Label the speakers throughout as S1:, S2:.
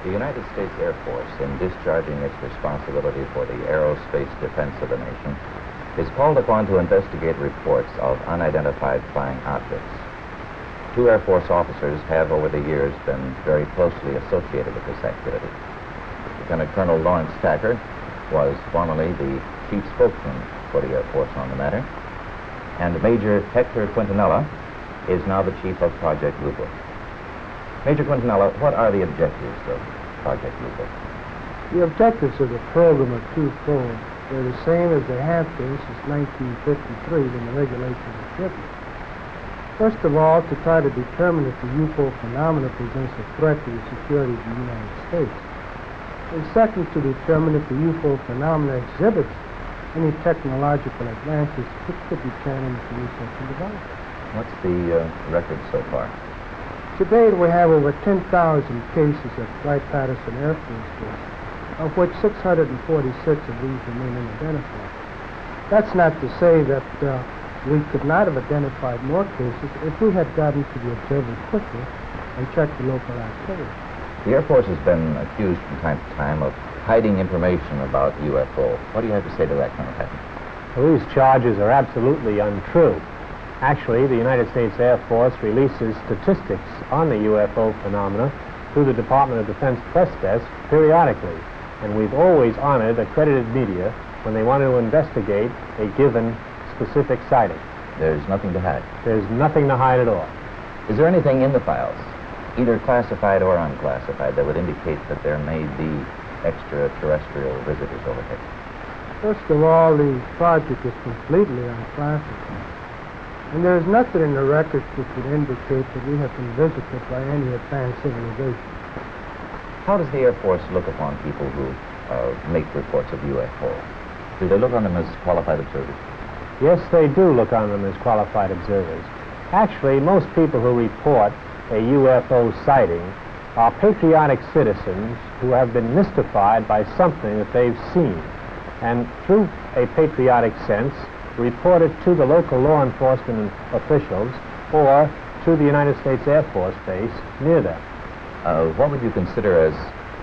S1: The United States Air Force, in discharging its responsibility for the aerospace defense of the nation, is called upon to investigate reports of unidentified flying objects. Two Air Force officers have over the years been very closely associated with this activity. Lieutenant Colonel Lawrence Tacker was formerly the chief spokesman for the Air Force on the matter, and Major Hetor Quintanilla is now the chief of Project Blue Book. Major Quintanilla, what are the objectives of Project Blue Book?
S2: The objectives of the program are twofold. They're the same as they have been since 1953 when the regulations were written. First of all, to try to determine if the UFO phenomena presents a threat to the security of the United States. And second, to determine if the UFO phenomena exhibits any technological advances which could be turned into research and development.
S1: What's the record so far?
S2: To date, we have over 10,000 cases at Wright-Patterson Air Force Base, of which 646 of these remain unidentified. That's not to say that we could not have identified more cases if we had gotten to the observer quickly and checked the local activity.
S1: The Air Force has been accused from time to time of hiding information about UFO. What do you have to say to that, Colonel Tacker?
S3: Well, these charges are absolutely untrue. Actually, the United States Air Force releases statistics on the UFO phenomena through the Department of Defense press desk periodically, and we've always honored accredited media when they want to investigate a given specific sighting.
S1: There's nothing to hide?
S3: There's nothing to hide at all.
S1: Is there anything in the files, either classified or unclassified, that would indicate that there may be extraterrestrial visitors over here?
S2: First of all, the project is completely unclassified. And there's nothing in the records which would indicate that we have been visited by any advanced civilization.
S1: How does the Air Force look upon people who make reports of UFO? Do they look on them as qualified observers?
S3: Yes, they do look on them as qualified observers. Actually, most people who report a UFO sighting are patriotic citizens who have been mystified by something that they've seen, and through a patriotic sense, report it to the local law enforcement officials or to the United States Air Force Base near them.
S1: What would you consider as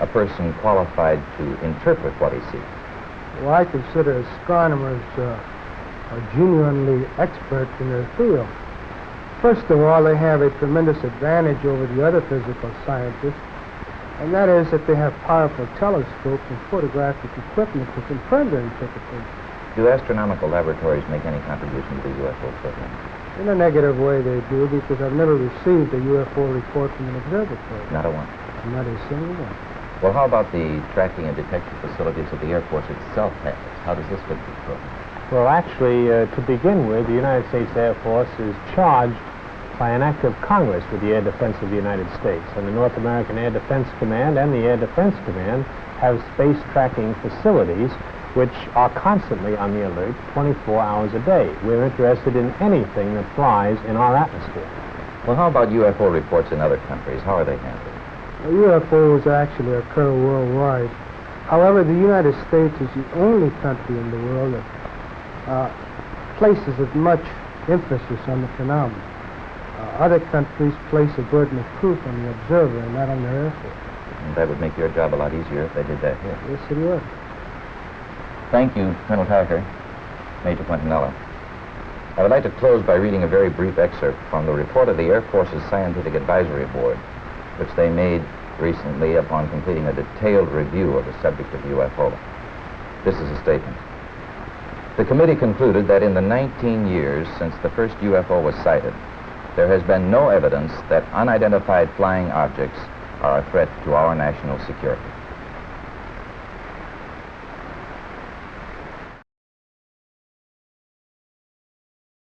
S1: a person qualified to interpret what he sees?
S2: Well, I consider astronomers are genuinely expert in their field. First of all, they have a tremendous advantage over the other physical scientists, and that is that they have powerful telescopes and photographic equipment to confirm their interpretation.
S1: Do astronomical laboratories make any contribution to the UFO program?
S2: In a negative way, they do, because I've never received a UFO report from an observatory.
S1: Not a one?
S2: Not a single one.
S1: Well, how about the tracking and detection facilities that the Air Force itself has? How does this fit the program?
S3: Well, actually, to begin with, the United States Air Force is charged by an act of Congress with the air defense of the United States. And the North American Air Defense Command and the Air Defense Command have space tracking facilities which are constantly on the alert 24 hours a day. We're interested in anything that flies in our atmosphere.
S1: Well, how about UFO reports in other countries? How are they handled?
S2: Well, UFOs actually occur worldwide. However, the United States is the only country in the world that places as much emphasis on the phenomenon. Other countries place a burden of proof on the observer and not on their Air Force.
S1: And that would make your job a lot easier if they did that here.
S2: Yes, it would.
S1: Thank you, Colonel Tacker, Major Quintanilla. I would like to close by reading a very brief excerpt from the report of the Air Force's Scientific Advisory Board, which they made recently upon completing a detailed review of the subject of UFO. This is a statement. The committee concluded that in the 19 years since the first UFO was sighted, there has been no evidence that unidentified flying objects are a threat to our national security.